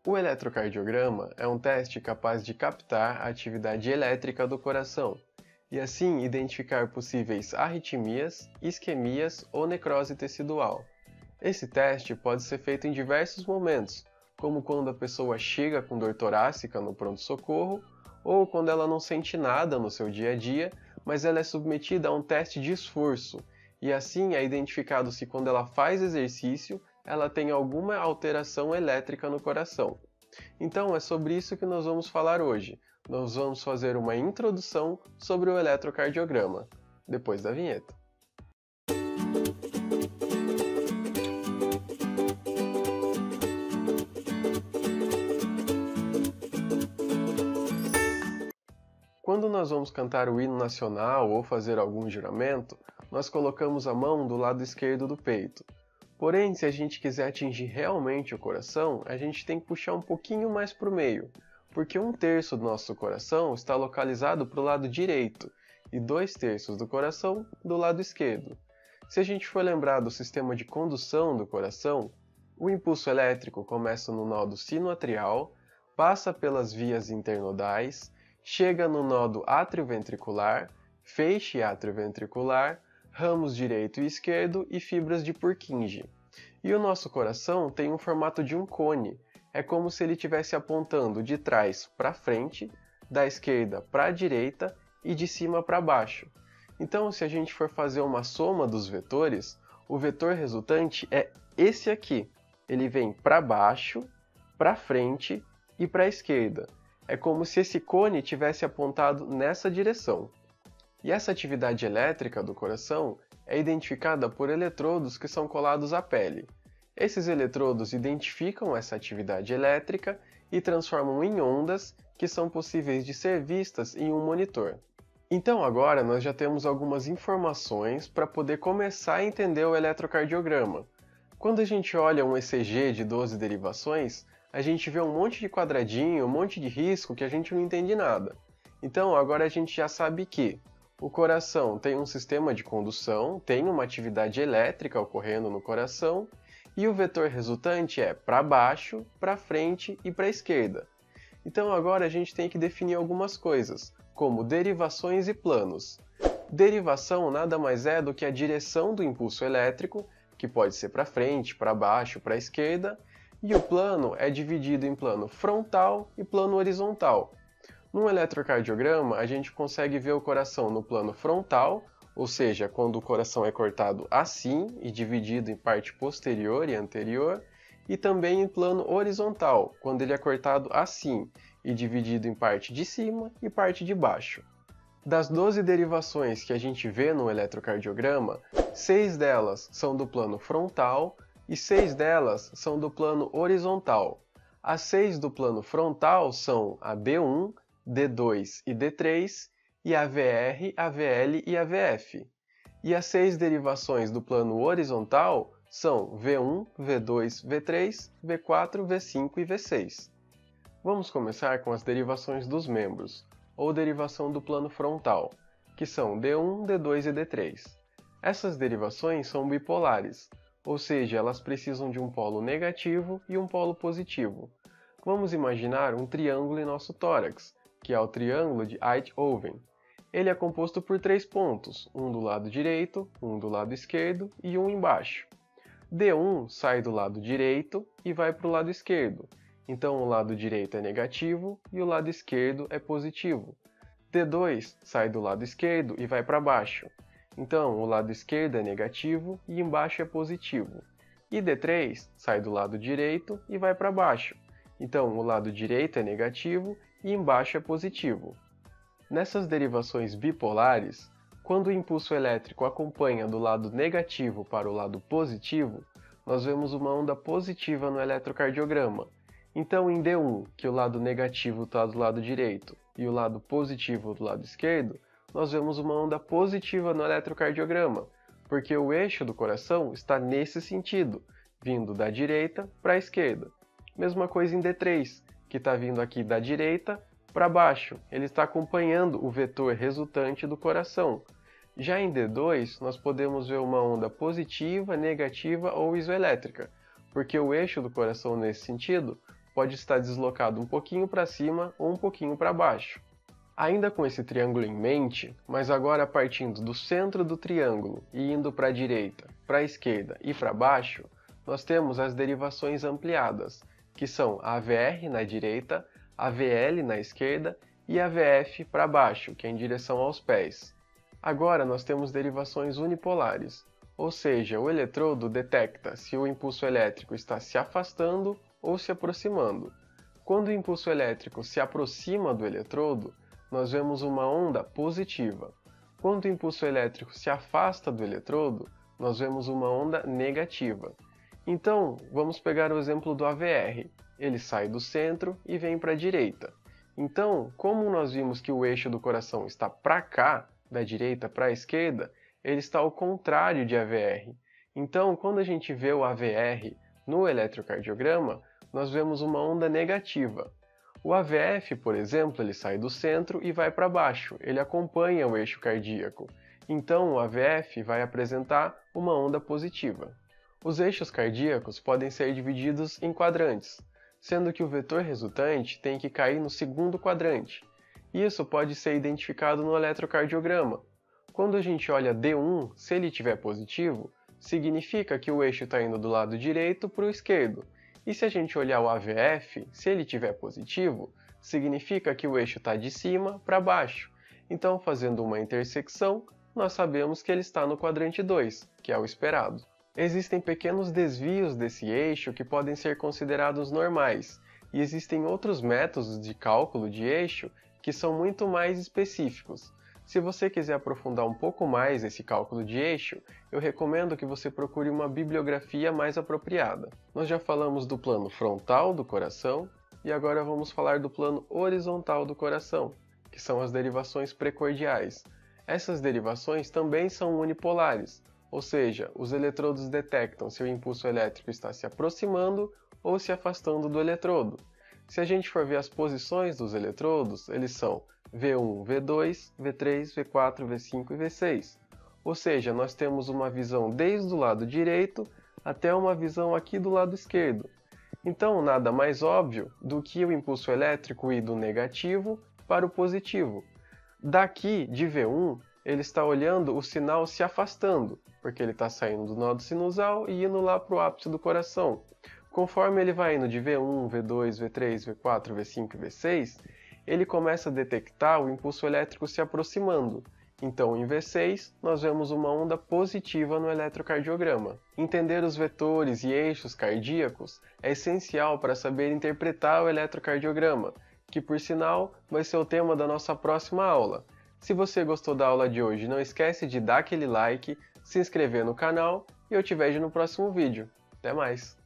O eletrocardiograma é um teste capaz de captar a atividade elétrica do coração e assim identificar possíveis arritmias, isquemias ou necrose tecidual. Esse teste pode ser feito em diversos momentos, como quando a pessoa chega com dor torácica no pronto-socorro ou quando ela não sente nada no seu dia a dia, mas ela é submetida a um teste de esforço e assim é identificado se quando ela faz exercício ela tem alguma alteração elétrica no coração. Então é sobre isso que nós vamos falar hoje. Nós vamos fazer uma introdução sobre o eletrocardiograma, depois da vinheta. Quando nós vamos cantar o hino nacional ou fazer algum juramento, nós colocamos a mão do lado esquerdo do peito. Porém, se a gente quiser atingir realmente o coração, a gente tem que puxar um pouquinho mais para o meio, porque 1/3 do nosso coração está localizado para o lado direito e 2/3 do coração do lado esquerdo. Se a gente for lembrar do sistema de condução do coração, o impulso elétrico começa no nodo sinoatrial, passa pelas vias internodais, chega no nodo atrioventricular, feixe atrioventricular, ramos direito e esquerdo e fibras de Purkinje. E o nosso coração tem um formato de um cone. É como se ele estivesse apontando de trás para frente, da esquerda para a direita e de cima para baixo. Então, se a gente for fazer uma soma dos vetores, o vetor resultante é esse aqui. Ele vem para baixo, para frente e para a esquerda. É como se esse cone tivesse apontado nessa direção. E essa atividade elétrica do coração é identificada por eletrodos que são colados à pele. Esses eletrodos identificam essa atividade elétrica e transformam em ondas que são possíveis de ser vistas em um monitor. Então agora nós já temos algumas informações para poder começar a entender o eletrocardiograma. Quando a gente olha um ECG de 12 derivações, a gente vê um monte de quadradinho, um monte de risco que a gente não entende nada. Então agora a gente já sabe que o coração tem um sistema de condução, tem uma atividade elétrica ocorrendo no coração, e o vetor resultante é para baixo, para frente e para a esquerda. Então agora a gente tem que definir algumas coisas, como derivações e planos. Derivação nada mais é do que a direção do impulso elétrico, que pode ser para frente, para baixo, para a esquerda, e o plano é dividido em plano frontal e plano horizontal. No eletrocardiograma, a gente consegue ver o coração no plano frontal, ou seja, quando o coração é cortado assim e dividido em parte posterior e anterior, e também em plano horizontal, quando ele é cortado assim e dividido em parte de cima e parte de baixo. Das 12 derivações que a gente vê no eletrocardiograma, 6 delas são do plano frontal e 6 delas são do plano horizontal. As 6 do plano frontal são a D1, D2 e D3, e a VR, a VL e a VF. E as 6 derivações do plano horizontal são V1, V2, V3, V4, V5 e V6. Vamos começar com as derivações dos membros, ou derivação do plano frontal, que são D1, D2 e D3. Essas derivações são bipolares, ou seja, elas precisam de um polo negativo e um polo positivo. Vamos imaginar um triângulo em nosso tórax, que é o triângulo de Einthoven. Ele é composto por 3 pontos, um do lado direito, um do lado esquerdo e um embaixo. D1 sai do lado direito e vai para o lado esquerdo, então o lado direito é negativo e o lado esquerdo é positivo. D2 sai do lado esquerdo e vai para baixo, então o lado esquerdo é negativo e embaixo é positivo. E D3 sai do lado direito e vai para baixo, então o lado direito é negativo e embaixo é positivo. Nessas derivações bipolares, quando o impulso elétrico acompanha do lado negativo para o lado positivo, nós vemos uma onda positiva no eletrocardiograma. Então em D1, que o lado negativo está do lado direito e o lado positivo do lado esquerdo, nós vemos uma onda positiva no eletrocardiograma, porque o eixo do coração está nesse sentido, vindo da direita para a esquerda. Mesma coisa em D3, que está vindo aqui da direita para baixo, ele está acompanhando o vetor resultante do coração. Já em D2, nós podemos ver uma onda positiva, negativa ou isoelétrica, porque o eixo do coração nesse sentido pode estar deslocado um pouquinho para cima ou um pouquinho para baixo. Ainda com esse triângulo em mente, mas agora partindo do centro do triângulo e indo para a direita, para a esquerda e para baixo, nós temos as derivações ampliadas, que são a AVR na direita, a VL na esquerda e a VF para baixo, que é em direção aos pés. Agora nós temos derivações unipolares, ou seja, o eletrodo detecta se o impulso elétrico está se afastando ou se aproximando. Quando o impulso elétrico se aproxima do eletrodo, nós vemos uma onda positiva. Quando o impulso elétrico se afasta do eletrodo, nós vemos uma onda negativa. Então, vamos pegar o exemplo do AVR. Ele sai do centro e vem para a direita. Então, como nós vimos que o eixo do coração está para cá, da direita para a esquerda, ele está ao contrário de AVR. Então, quando a gente vê o AVR no eletrocardiograma, nós vemos uma onda negativa. O AVF, por exemplo, ele sai do centro e vai para baixo, ele acompanha o eixo cardíaco. Então, o AVF vai apresentar uma onda positiva. Os eixos cardíacos podem ser divididos em quadrantes, sendo que o vetor resultante tem que cair no segundo quadrante. Isso pode ser identificado no eletrocardiograma. Quando a gente olha D1, se ele estiver positivo, significa que o eixo está indo do lado direito para o esquerdo. E se a gente olhar o AVF, se ele estiver positivo, significa que o eixo está de cima para baixo. Então, fazendo uma intersecção, nós sabemos que ele está no quadrante 2, que é o esperado. Existem pequenos desvios desse eixo que podem ser considerados normais, e existem outros métodos de cálculo de eixo que são muito mais específicos. Se você quiser aprofundar um pouco mais esse cálculo de eixo, eu recomendo que você procure uma bibliografia mais apropriada. Nós já falamos do plano frontal do coração, e agora vamos falar do plano horizontal do coração, que são as derivações precordiais. Essas derivações também são unipolares, ou seja, os eletrodos detectam se o impulso elétrico está se aproximando ou se afastando do eletrodo. Se a gente for ver as posições dos eletrodos, eles são V1, V2, V3, V4, V5 e V6. Ou seja, nós temos uma visão desde o lado direito até uma visão aqui do lado esquerdo. Então, nada mais óbvio do que o impulso elétrico ir do negativo para o positivo. Daqui, de V1, ele está olhando o sinal se afastando, porque ele está saindo do nó sinusal e indo lá para o ápice do coração. Conforme ele vai indo de V1, V2, V3, V4, V5 e V6, ele começa a detectar o impulso elétrico se aproximando. Então, em V6, nós vemos uma onda positiva no eletrocardiograma. Entender os vetores e eixos cardíacos é essencial para saber interpretar o eletrocardiograma, que, por sinal, vai ser o tema da nossa próxima aula. Se você gostou da aula de hoje, não esquece de dar aquele like, se inscrever no canal e eu te vejo no próximo vídeo. Até mais!